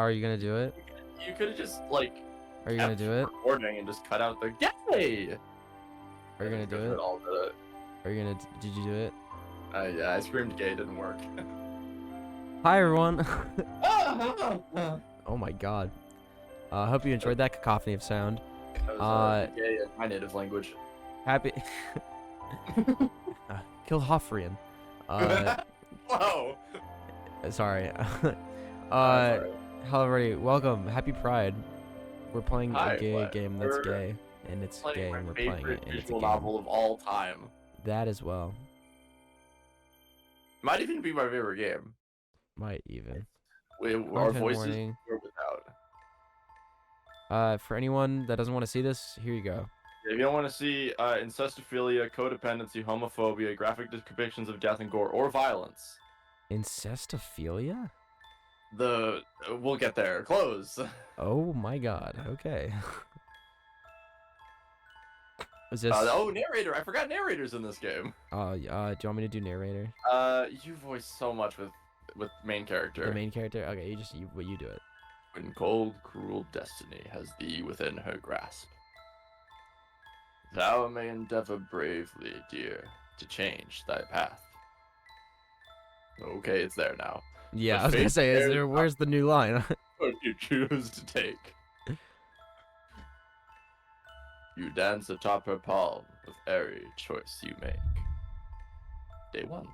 Are you gonna do it? You could have just like. Are you gonna do it? Recording and just cut out the gay. Are you gonna do it? All the... Are you gonna? Did you do it? Yeah, I screamed gay. It didn't work. Hi everyone. Oh my god. I hope you enjoyed that cacophony of sound. That was, gay in my native language. Happy. Kill Hoffrian. Whoa. Sorry. Sorry. Hello everybody. Welcome. Happy Pride. We're playing Hi, a gay game that's gay, and it's gay, and we're playing it, and it's a game. Novel of all time. That as well. Might even be my favorite game. Might even. Our voices were without. For anyone that doesn't want to see this, here you go. If you don't want to see incestophilia, codependency, homophobia, graphic depictions of death and gore, or violence. Incestophilia? We'll get there. Close. Oh my god. Okay. Is this? Narrator. I forgot narrators in this game. Do you want me to do narrator? You voice so much with main character. The main character. Okay, you do it. When cold, cruel destiny has thee within her grasp, thou may endeavor bravely, dear, to change thy path. Okay, it's there now. Yeah, I was gonna say, where's the new line? What you choose to take. You dance atop her palm with every choice you make. Day 1.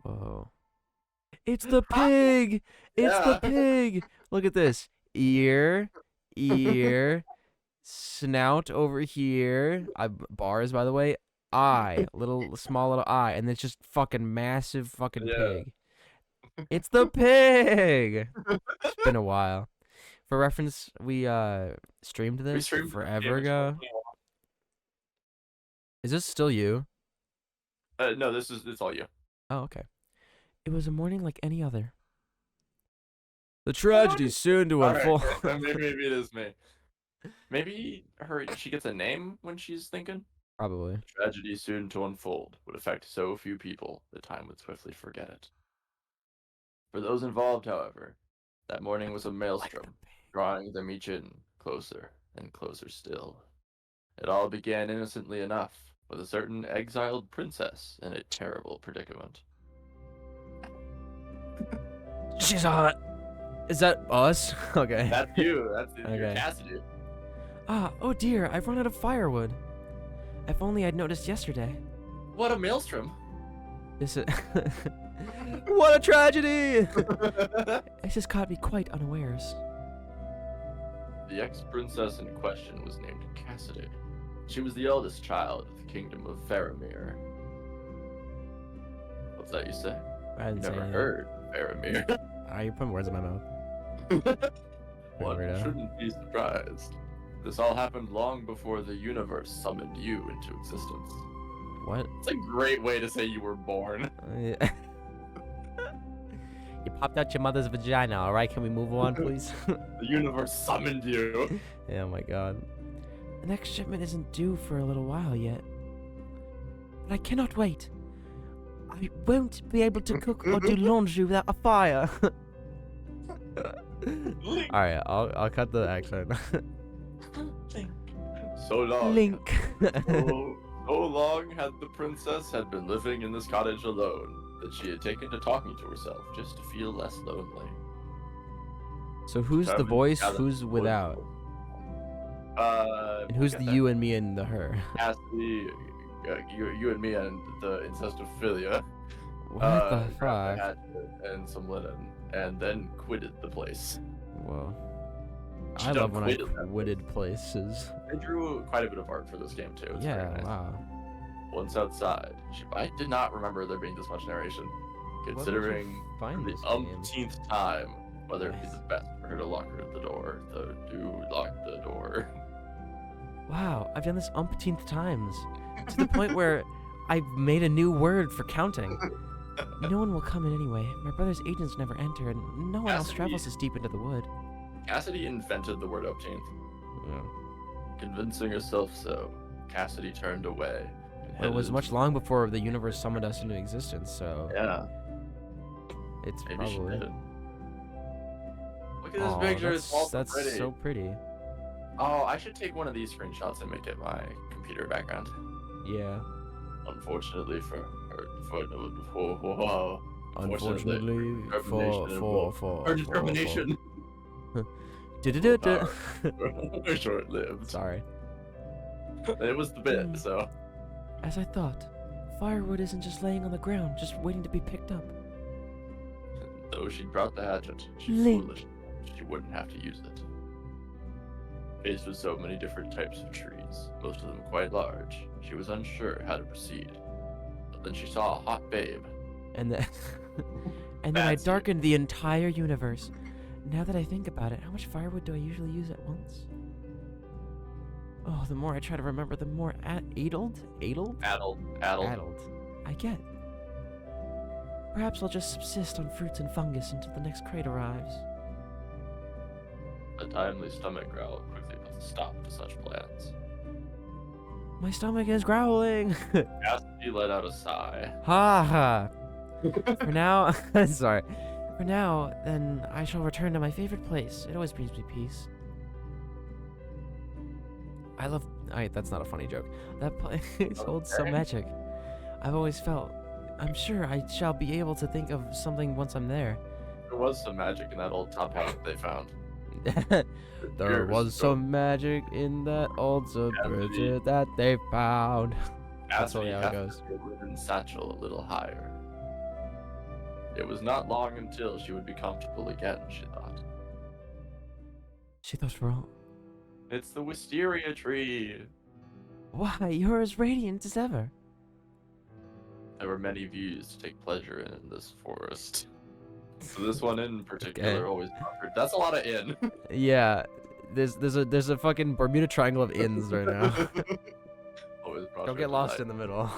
Whoa. It's the pig! It's the pig! Look at this. Ear, snout over here. Bars, by the way. Eye, small little eye, and it's just fucking massive fucking pig. It's the pig! It's been a while. For reference, we streamed this forever ago. Is this still you? No, it's all you. Oh, okay. It was a morning like any other. The tragedy's soon to unfold. Right. Maybe it is me. Maybe she gets a name when she's thinking? Probably. The tragedy soon to unfold would affect so few people that time would swiftly forget it. For those involved, however, that morning was a maelstrom, drawing them each in closer and closer still. It all began innocently enough, with a certain exiled princess in a terrible predicament. She's hot. Is that us? Okay. That's you. That's okay. Cassidy. Oh dear, I've run out of firewood. If only I'd noticed yesterday. What a maelstrom. This is... What a tragedy! This has caught me quite unawares. The ex-princess in question was named Cassidy. She was the eldest child of the kingdom of Faramir. What's that you say? I hadn't never heard Faramir. You're putting words in my mouth. One shouldn't be surprised. This all happened long before the universe summoned you into existence. What? It's a great way to say you were born. Yeah. You popped out your mother's vagina, alright? Can we move on, please? The universe summoned you. Yeah, oh my god. The next shipment isn't due for a little while yet. But I cannot wait. I won't be able to cook or do laundry without a fire. Alright, I'll cut the accent. So long. Link. So long had the princess been living in this cottage alone that she had taken to talking to herself just to feel less lonely. So who's the voice? Who's without? And who's the you and me and the her? Cassidy, you and me and the incestophilia. What the fuck? And some linen, and then quitted the place. Whoa. I love when I quitted places. They drew quite a bit of art for this game too. It's yeah, nice. Wow. Once outside, I did not remember there being this much narration, considering the umpteenth time whether it'd be the best for her to lock her at the door. So do lock the door. Wow, I've done this umpteenth times, to the point where I've made a new word for counting. No one will come in anyway. My brother's agents never enter, and no one else travels this deep into the wood. Cassidy invented the word umpteenth. Yeah. Convincing herself so, Cassidy turned away. Well, it was much long before the universe summoned us into existence, so... Yeah. It's Maybe probably... at this Oh, picture. It's all so that's pretty. so pretty. Oh, I should take one of these screenshots and make it my computer background. Yeah. Unfortunately whoa. Unfortunately, Her determination. Short-lived. Sorry. It was the bit, so. As I thought, firewood isn't just laying on the ground, just waiting to be picked up. Though she brought the hatchet, she's Link. foolish. She wouldn't have to use it. Faced with so many different types of trees, most of them quite large, she was unsure how to proceed. But then she saw a hot babe. And then, I darkened the entire universe. Now that I think about it, how much firewood do I usually use at once? Oh, the more I try to remember, the more addled I get. Perhaps I'll just subsist on fruits and fungus until the next crate arrives. A timely stomach growl quickly puts a stop to such plans. My stomach is growling. Cassidy let out a sigh. Ha ha. For now, sorry. For now, then, I shall return to my favorite place. It always brings me peace. That's not a funny joke. That place holds some magic. I've always felt. I'm sure I shall be able to think of something once I'm there. There was some magic in that old top hat that they found. There was some magic in that old subbridge that they found. That's really how it goes. The wooden satchel a little higher. It was not long until she would be comfortable again, she thought. She thought wrong. It's the wisteria tree. Why, you're as radiant as ever. There were many views to take pleasure in this forest. So this one in particular always offered. That's a lot of in. Yeah, there's a fucking Bermuda Triangle of inns right now. Always Don't get lost in the middle.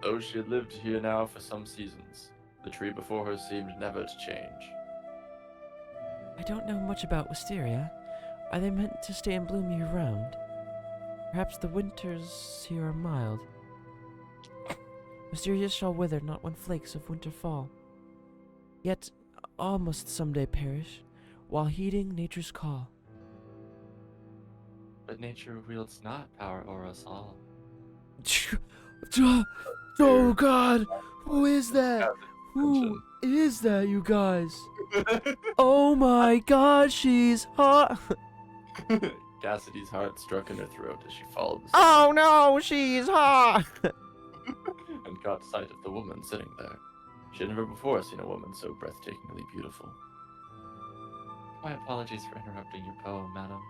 Though she had lived here now for some seasons, the tree before her seemed never to change. I don't know much about wisteria. Are they meant to stay in bloom year-round? Perhaps the winters here are mild. Wisteria shall wither not when flakes of winter fall. Yet all must someday perish, while heeding nature's call. But nature wields not power o'er us all. Oh God! Who is that? Who is that, you guys? Oh my God, she's hot! Cassidy's heart struck in her throat as she followed the Oh no, she's hot! and caught sight of the woman sitting there. She had never before seen a woman so breathtakingly beautiful. My apologies for interrupting your poem, madam.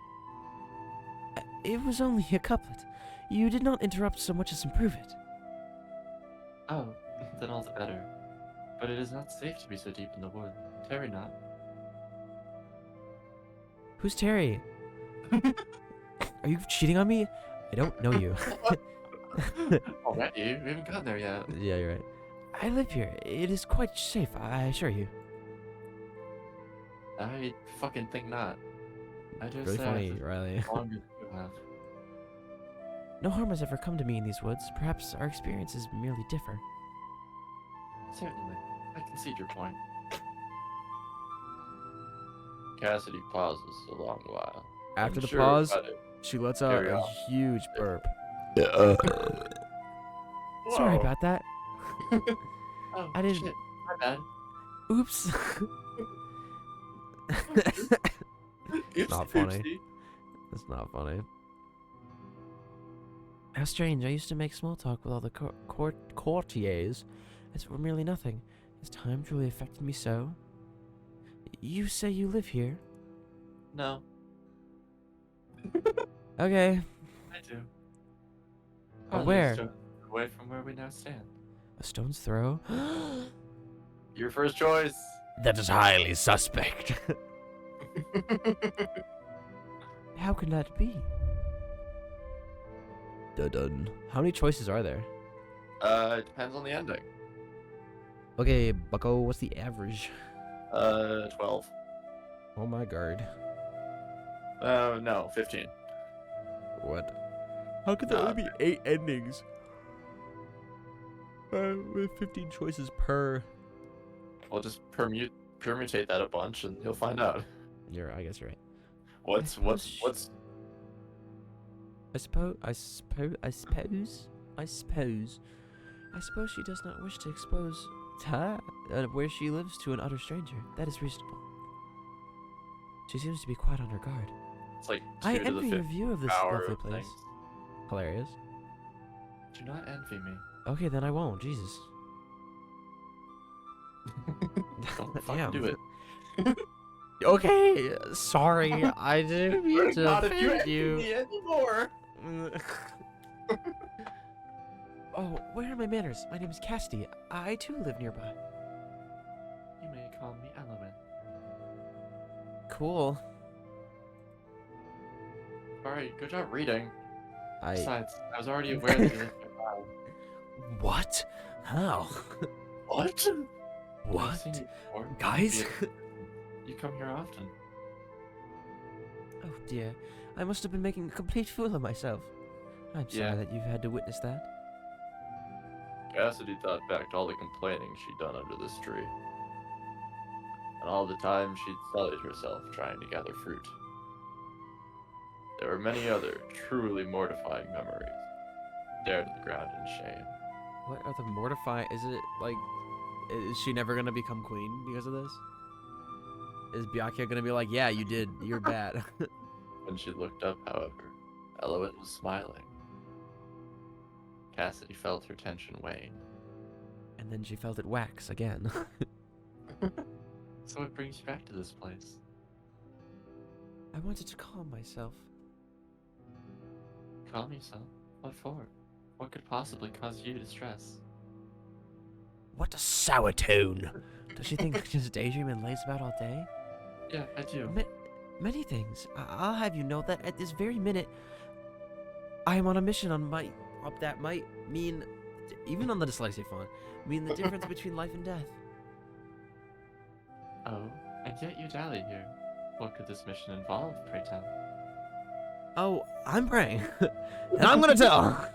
It was only a couplet. You did not interrupt so much as improve it. Oh, then all the better. But it is not safe to be so deep in the wood. Tarry not. Who's Terry? Are you cheating on me? I don't know you. Already? We haven't gotten there yet. Yeah, you're right. I live here. It is quite safe, I assure you. I fucking think not. I just Really funny, Riley. Longer than you have. No harm has ever come to me in these woods. Perhaps our experiences merely differ. Certainly. I concede your point. Cassidy pauses a long while. After the Unsure pause, about it. she lets out Carry a on. huge burp. Whoa. Sorry about that. Oh, I didn't- shit. My bad. Oops. Not funny. Oopsie. That's not funny. How strange. I used to make small talk with all the courtiers as it were merely nothing. Has time truly affected me so? You say you live here? No, Okay. I do. But where? Just away from where we now stand. A stone's throw? Your first choice. That is highly suspect. How can that be? Dun-dun. How many choices are there? It depends on the ending. Okay, bucko, what's the average? 12. Oh my god. No, 15. What? How could there only be 8 endings? With 15 choices per. I'll just permutate that a bunch, and you'll find out. I guess you're right. What's I suppose she does not wish to expose her where she lives to an utter stranger. That is reasonable. She seems to be quite on her guard. It's like I 2 to the envy your 5th view of this power lovely of place. things. Hilarious. Do not envy me. Okay, then I won't. Jesus. Don't fucking Damn. do it. Okay, sorry. I didn't mean to Not if you offend envy you. me anymore. Oh, where are my manners? My name is Cassidy. I too live nearby. You may call me Elowen. Cool. Alright, good job reading. I. Besides, I was already aware that you lived nearby. What? How? What? I've What? seen you before. Guys? You come here often. Oh dear. I must have been making a complete fool of myself. I'm sorry Yeah. that you've had to witness that. Cassidy thought back to all the complaining she'd done under this tree. And all the time she'd sullied herself trying to gather fruit. There were many other truly mortifying memories. Stared at the ground in shame. What are the mortifying? Is it like, is she never gonna become queen because of this? Is Byakuya gonna be like, yeah, you did, you're bad? When she looked up, however, Elowen was smiling. Cassidy felt her tension wane. And then she felt it wax again. So what brings you back to this place? I wanted to calm myself. Calm yourself? What for? What could possibly cause you distress? What a sour tone! Does she think I just daydream and lays about all day? Yeah, I do. Many things. I'll have you know that at this very minute, I am on a mission that might mean, even on the dyslexia font, mean the difference between life and death. Oh, and yet you dally here. What could this mission involve, pray tell? Oh, I'm praying. And I'm gonna tell!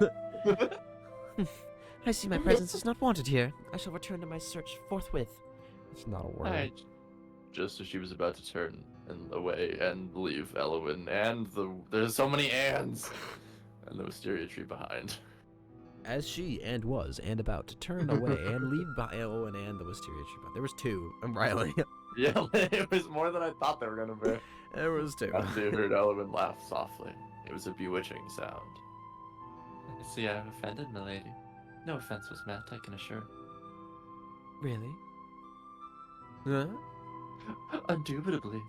I see my presence is not wanted here. I shall return to my search forthwith. It's not a word. Just as she was about to turn away and leave Elowen, and there's so many ands, and the wisteria tree behind. As she was about to turn away and leave Owen and the wisteria tree. There was two. I'm Riley. Yeah, it was more than I thought they were gonna be. There was two. They heard Elowen laugh softly. It was a bewitching sound. I see I have offended, milady. No offense was meant, I can assure. Really? Huh? Indubitably.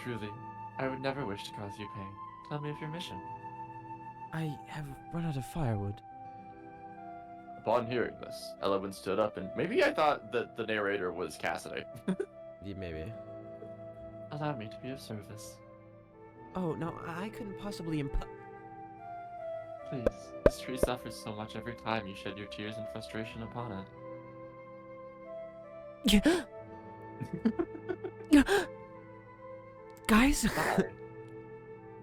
Truly, I would never wish to cause you pain. Tell me of your mission. I have run out of firewood. Upon hearing this, Elowen stood up, and maybe I thought that the narrator was Cassidy. Yeah, maybe. Allow me to be of service. Oh, no, I couldn't possibly Please, this tree suffers so much every time you shed your tears and frustration upon it. Guys?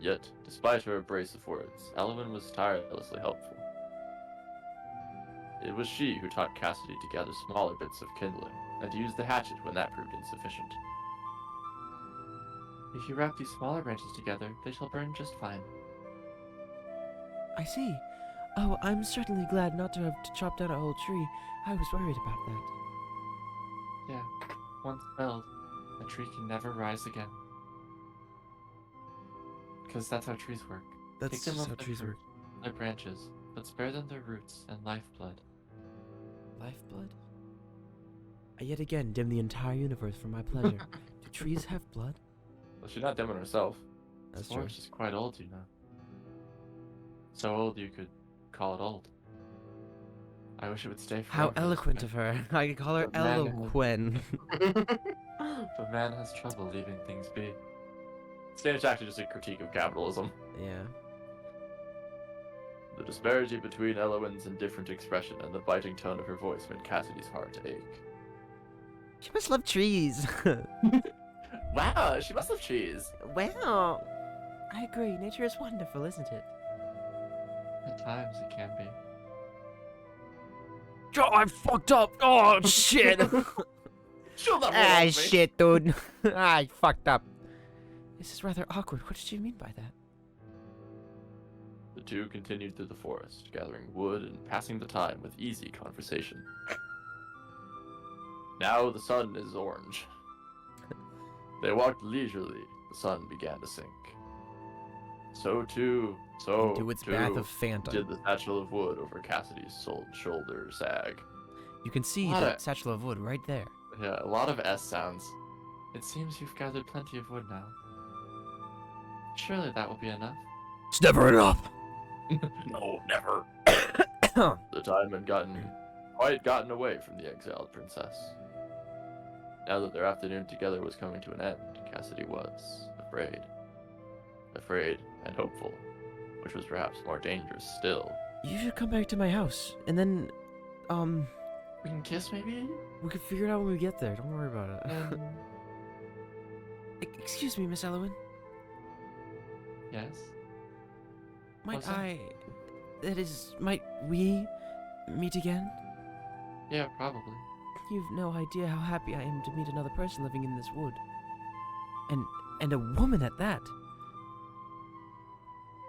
Yet, despite her abrasive words, Elowen was tirelessly helpful. It was she who taught Cassidy to gather smaller bits of kindling, and to use the hatchet when that proved insufficient. If you wrap these smaller branches together, they shall burn just fine. I see. Oh, I'm certainly glad not to have chopped down a whole tree. I was worried about that. Yeah, once felled, a tree can never rise again. Because that's how trees work. That's Take them just of how their trees fruit, work. their branches, but spare them their roots and lifeblood. Lifeblood? I yet again dim the entire universe for my pleasure. Do trees have blood? Well, she's not dimming herself. That's This true. forest is quite old, you know. So old you could call it old. I wish it would stay forever. How eloquent of her. I could call her But man- eloquent. But man has trouble leaving things be. It's actually just a critique of capitalism. Yeah. The disparity between Elowen's indifferent expression and the biting tone of her voice made Cassidy's heart ache. She must love trees. Wow, she must love cheese. Wow. I agree. Nature is wonderful, isn't it? At times it can be. Oh, I fucked up. Oh, shit. She'll never Ah, love me. shit, dude. I fucked up. This is rather awkward. What did you mean by that? The two continued through the forest, gathering wood and passing the time with easy conversation. Now the sun is orange. They walked leisurely. The sun began to sink. Into its bath of Fanta. Did the satchel of wood over Cassidy's shoulder sag. You can see What that a- satchel of wood right there. Yeah, a lot of S sounds. It seems you've gathered plenty of wood now. Surely that will be enough. It's never enough. No, never. The time had gotten away from the exiled princess. Now that their afternoon together was coming to an end, Cassidy was afraid. Afraid and hopeful, which was perhaps more dangerous still. You should come back to my house, and then, We can kiss, maybe? we can figure it out when we get there. Don't worry about it. Excuse me, Miss Elowen. Yes? Might What's that? might we meet again? Yeah, probably. You've no idea how happy I am to meet another person living in this wood. And a woman at that.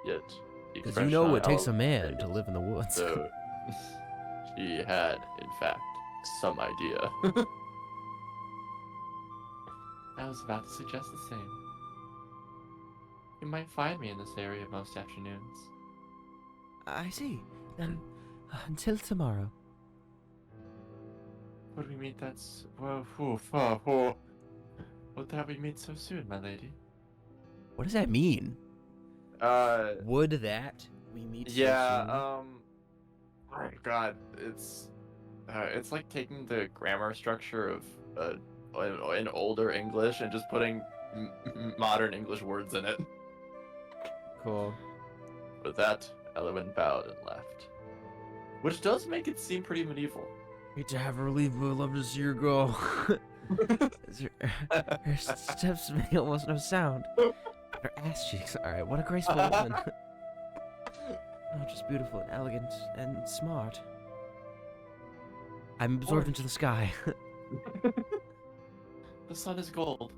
Yet, the Because you expression know on it takes a Elowen's man face, to live in the woods. So, she had, in fact, some idea. I was about to suggest the same. You might find me in this area most afternoons. I see. Then, until tomorrow. Would we meet would that we meet so soon, my lady? What does that mean? Would that we meet so soon? Oh God, it's like taking the grammar structure of in older English and just putting modern English words in it. Cool. With that, Elowen bowed and left, which does make it seem pretty medieval. Hate to have her leave, but I'd love to see her go. Her steps make almost no sound. Her ass cheeks. Alright, what a graceful woman. Not just beautiful and elegant and smart. I'm absorbed into the sky. The sun is gold.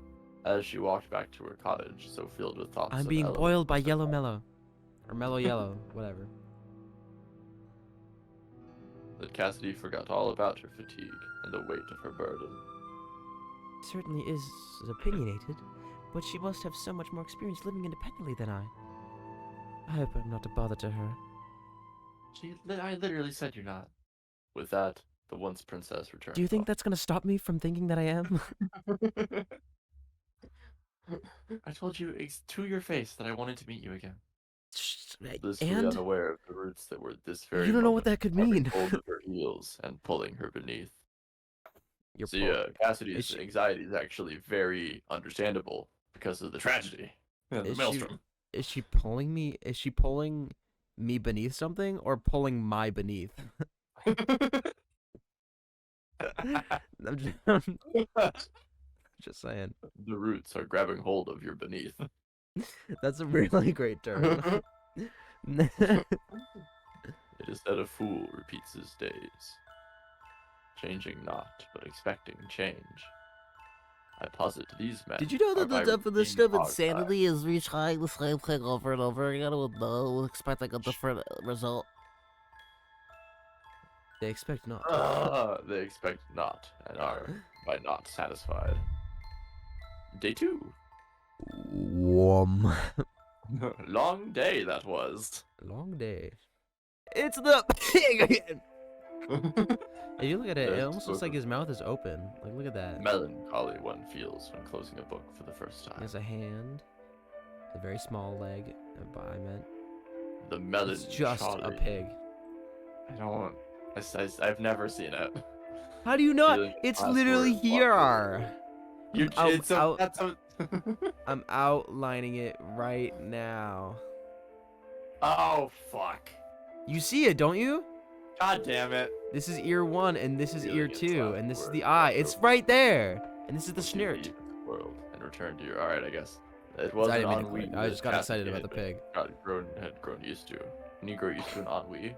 As she walked back to her cottage, so filled with thoughts. I'm of being Elowen. boiled by yellow mellow. Or mellow yellow, whatever. That Cassidy forgot all about her fatigue and the weight of her burden. Certainly is opinionated, but she must have so much more experience living independently than I. I hope I'm not a bother to her. I literally said you're not. With that, the once princess returned. Do you think that's gonna stop me from thinking that I am? I told you to your face that I wanted to meet you again. Blissfully And? unaware of the roots that were this very You don't know what moment that could grabbing mean. hold of her heels and pulling her beneath. You're See, Cassidy's she- anxiety is actually very understandable because of the tragedy. Yeah, the maelstrom. Is she pulling me? Is she pulling me beneath something or pulling my beneath? I'm just saying. The roots are grabbing hold of your beneath. That's a really great term. It is that a fool repeats his days, changing not, but expecting change. I posit these men. Did you know are that by the definition of routine insanity is retrying the same thing over and over again with expecting a different result? They expect not. They expect not, and are by not satisfied. Day 2. Wom. Long day that was. Long day. It's the pig again. If you look at it, it almost looks like his mouth is open. Like, look at that. Melancholy one feels when closing a book for the first He time. has a hand, a very small leg. I meant The melancholy. it's just a pig. I've never seen it. How do you not? Feeling It's last literally word, here. That's a. I'm outlining it right now. Oh fuck! You see it, don't you? God damn it! This is ear 1, and this is Feeling ear its 2, last and this is word, the eye. It's so- right there, and this is the Will you snort. leave the world and return to your. All right, I guess it I wasn't didn't mean to ennui. quit. I just got excited about the pig. Had grown used to. When you grow used to an ennui.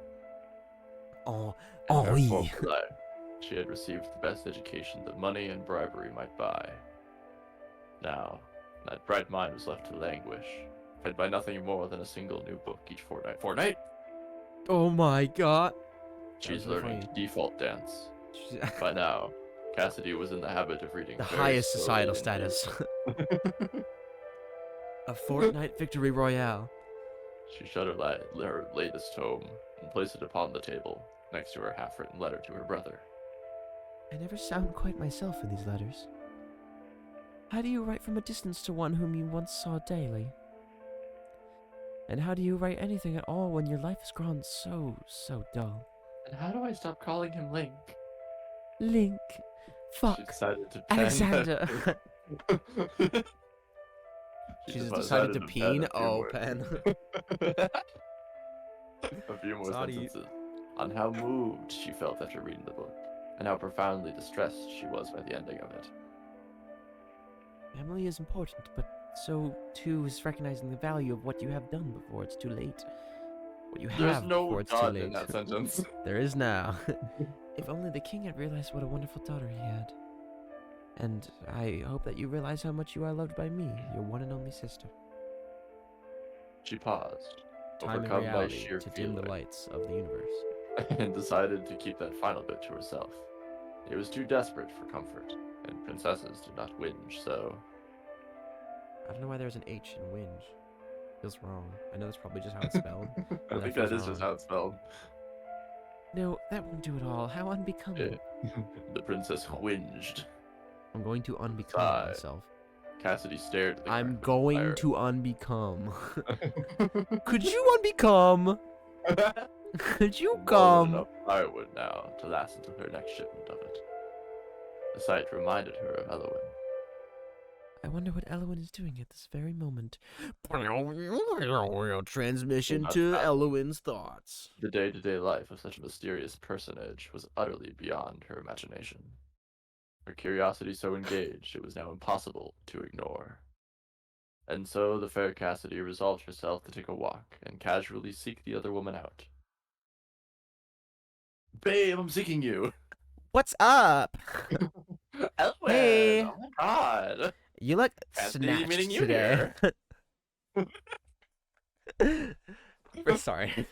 Oh, In oh, her oui. former life, she had received the best education that money and bribery might buy. Now, that bright mind was left to languish, fed by nothing more than a single new book each fortnight. Fortnight? Oh my god. She's so learning funny. to default dance. By now, Cassidy was in the habit of reading The very highest slowly societal and status. deeply. A fortnight victory royale. She shut her latest tome and placed it upon the table, next to her half-written letter to her brother. I never sound quite myself in these letters. How do you write from a distance to one whom you once saw daily? And how do you write anything at all when your life has grown so dull? And how do I stop calling him Link? Link. Fuck. She decided to pen Alexander. She She just decided decided to pen peen? a few Oh, more- pen. a few more Sorry. sentences on how moved she felt after reading the book, and how profoundly distressed she was by the ending of it. Family is important, but so too is recognizing the value of what you have done before it's too late. What you There's have no before it's too God late. in that sentence. There is now. If only the king had realized what a wonderful daughter he had. And I hope that you realize how much you are loved by me, your one and only sister. She paused, Time and overcome by reality sheer to dim the feeling, lights of the universe. and decided to keep that final bit to herself. It was too desperate for comfort, and princesses do not whinge, so... I don't know why there's an H in whinge. Feels wrong. I know that's probably just how it's spelled. I That think feels that is just wrong. how it's spelled. No, that won't do it all. How unbecoming. The princess whinged. I'm going to unbecome Sigh. myself. Cassidy stared at the I'm crackling going fire. to unbecome. Could you unbecome? Could you More than come? enough firewood now to last until her next shipment of it. The sight reminded her of Elowen. I wonder what Elowen is doing at this very moment. Transmission Not to bad. Elowen's thoughts. The day-to-day life of such a mysterious personage was utterly beyond her imagination. Her curiosity so engaged it was now impossible to ignore. And so the fair Cassidy resolved herself to take a walk and casually seek the other woman out. Babe, I'm seeking you! What's up? Elwin! Hey. Oh my god! You look Cassidy, snatched meeting you today. here. Sorry.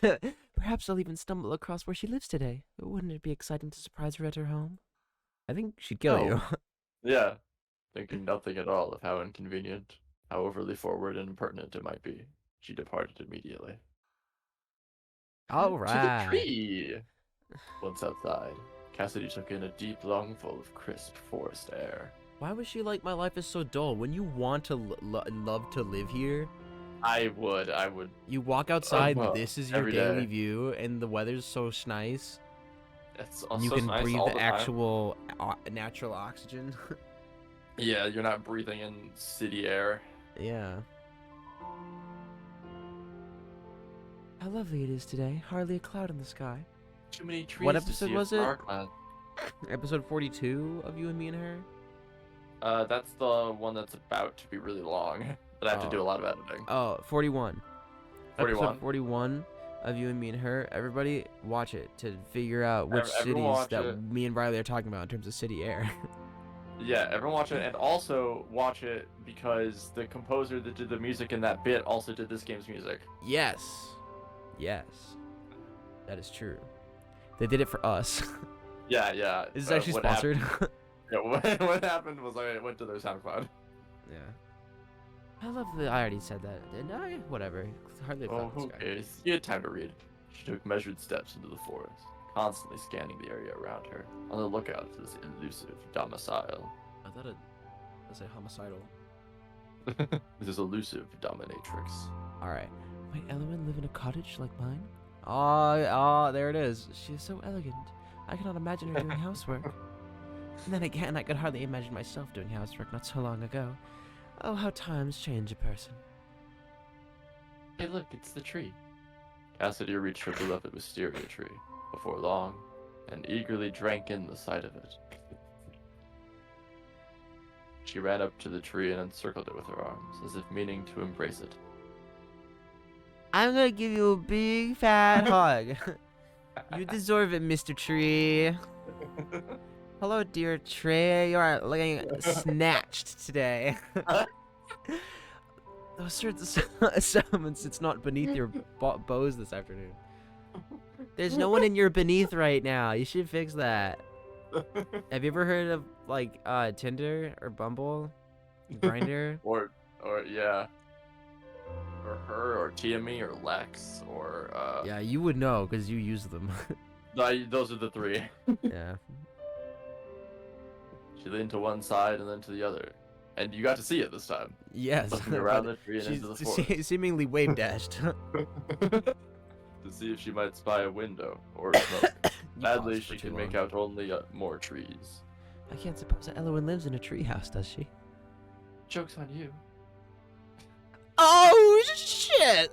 Perhaps I'll even stumble across where she lives today. Wouldn't it be exciting to surprise her at her home? I think she'd kill you. Yeah, thinking nothing at all of how inconvenient, how overly forward and impertinent it might be, she departed immediately. All To the right. tree! Once outside, Cassidy took in a deep lungful of crisp forest air. Why was she like, my life is so dull? When you want to love to live here, I would. you walk outside and well, this is your every daily day. view, and the weather's so nice. It's And you also can nice breathe all the the time. actual natural oxygen. Yeah, you're not breathing in city air. Yeah. How lovely it is today. Hardly a cloud in the sky. Too many trees What to episode see was a it? star cloud. Episode 42 of You and Me and Her? That's the one that's about to be really long. But I have to do a lot of editing. Oh, 41. 41. Episode 41 of You and Me and Her. Everybody watch it to figure out which Everyone cities watch that it. me and Riley are talking about in terms of city air. Yeah, everyone watch it, and also watch it because the composer that did the music in that bit also did this game's music. Yes. Yes. That is true. They did it for us. Yeah, yeah. This is actually what sponsored. happened- yeah, what happened was I went to their SoundCloud. Yeah. I love that I already said that, didn't I? Whatever. Hardly a Oh, cloud in who the sky. cares? You had time to read. She took measured steps into the forest, constantly scanning the area around her, on the lookout for this elusive domicile. I thought it said homicidal. This elusive dominatrix. Alright. Might Elowen live in a cottage like mine? Oh, there it is. She is so elegant. I cannot imagine her doing housework. And then again, I could hardly imagine myself doing housework not so long ago. Oh, how times change a person. Hey, look, it's the tree. Cassidy reached her beloved wisteria tree before long, and eagerly drank in the sight of it. She ran up to the tree and encircled it with her arms, as if meaning to embrace it. I'm gonna give you a big fat hug. You deserve it, Mr. Tree. Hello, dear Tree. You are looking snatched today. Those certain summons, it's not beneath your bows this afternoon. There's no one in your beneath right now. You should fix that. Have you ever heard of like Tinder or Bumble, Grinder? or yeah, or her, or Tiami, or Lex, or Yeah, you would know because you use them. those are the three. Yeah. She leaned to one side and then to the other, and you got to see it this time. Yes. Looking around but the tree and she's into the forest seemingly wave dashed. to see if she might spy a window or smoke. You Sadly, paused for she too can make long. out only more trees. I can't suppose that Elowen lives in a treehouse, does she? Joke's on you. Oh shit!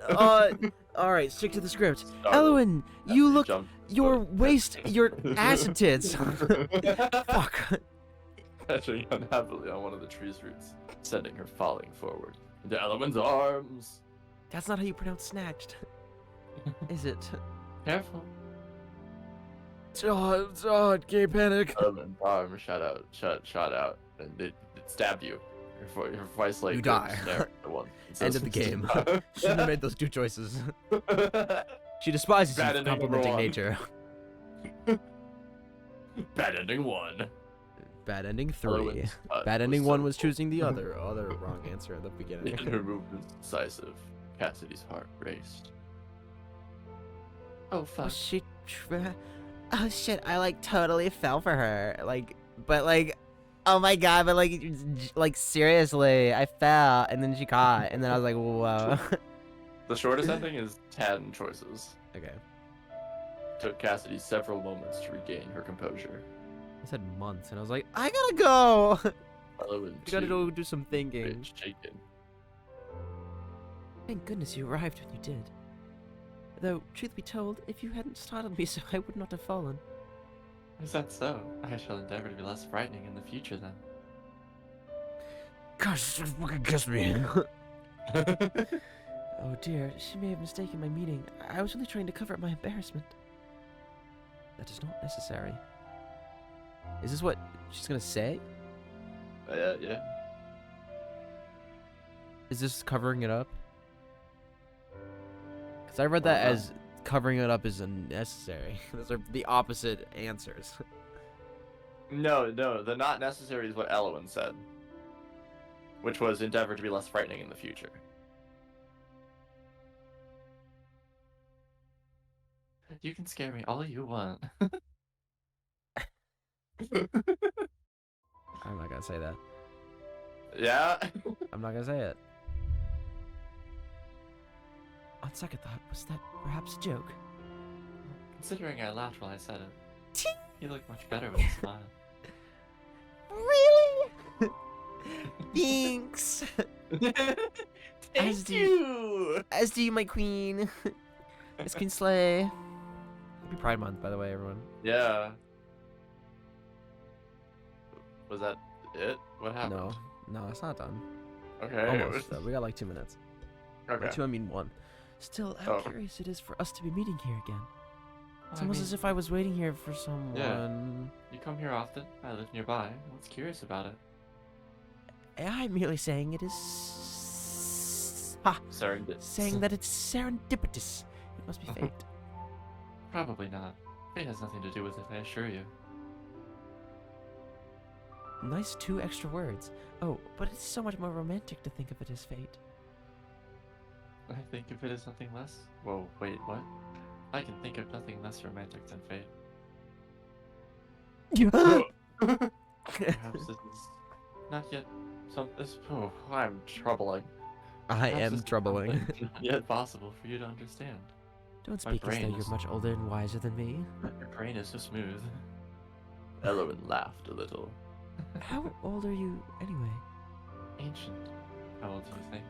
All right, stick to the script. Elowen, you look your waist, your acid tits. Fuck. Catching unhappily on one of the tree's roots, sending her falling forward into Elowen's arms. That's not how you pronounce snatched, is it? Careful. Gay panic. Elowen's arm shot out, and it stabbed you. Your voice like You die. The one. End of the game. Shouldn't have made those two choices. She despises Bad you for ending number complimenting one. nature. Bad ending 1. Bad ending 3. Elowen's cut Bad ending 1 so was choosing the other wrong answer at the beginning. In her movements decisive, Cassidy's heart raced. Oh fuck. Oh shit, I like totally fell for her. But oh my god, but like seriously, I fell and then she caught and then I was like, whoa. The shortest ending is 10 choices. Okay. Took Cassidy several moments to regain her composure. I said months and I was like, I gotta go. Elowen You gotta too, go do some thinking. rage shaken. Thank goodness you arrived when you did. Though, truth be told, if you hadn't startled me so, I would not have fallen. Is that so? I shall endeavor to be less frightening in the future then. Gosh, she fucking kissed me. Oh dear, she may have mistaken my meaning. I was only trying to cover up my embarrassment. That is not necessary. Is this what she's gonna say? Yeah. Is this covering it up? Because I read that as covering it up is unnecessary. Those are the opposite answers. No, the not necessary is what Elowen said. Which was endeavor to be less frightening in the future. You can scare me all you want. I'm not gonna say that. Yeah? I'm not gonna say it. On second thought, was that perhaps a joke? Considering I laughed while I said it, you look much better with a smile. Really? Thanks. Thank you! As do you, my queen. Miss Queen Slay. Happy Pride Month, by the way, everyone. Yeah. Was that it? What happened? No, it's not done. Okay. Almost. We got like 2 minutes. Okay. By 2, I mean 1. Still, how Oh. curious it is for us to be meeting here again. It's I almost mean, as if I was waiting here for someone. you come here often. I live nearby. What's curious about it? I'm merely saying it is. Serendipitous. Saying that it's serendipitous. It must be fate. Probably not. Fate has nothing to do with it, I assure you. Nice 2 extra words. Oh, but it's so much more romantic to think of it as fate. I think of it as nothing less. Whoa, wait, what? I can think of nothing less romantic than fate. Perhaps this is not yet oh, I'm troubling. I Perhaps am this is troubling. something not yet possible for you to understand. Don't My speak as though brain you're is- much older and wiser than me. Your brain is so smooth. Elowen laughed a little. How old are you anyway? Ancient. How old do you think?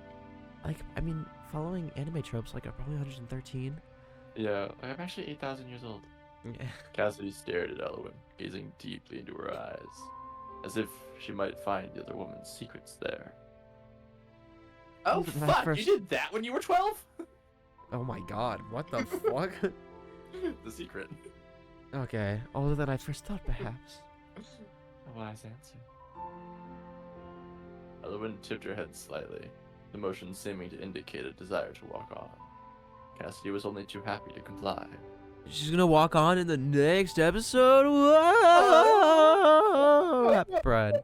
Like, I mean, following anime tropes, like, I'm probably 113. Yeah, I'm actually 8,000 years old. Yeah. Cassidy stared at Elowen, gazing deeply into her eyes, as if she might find the other woman's secrets there. Oh My fuck! first- You did that when you were 12? Oh my god, what the fuck? The secret. Okay, older than I first thought, perhaps. A wise answer. Elowen tipped her head slightly, the motion seeming to indicate a desire to walk on. Cassidy was only too happy to comply. She's gonna walk on in the next episode. Whoa! Brad.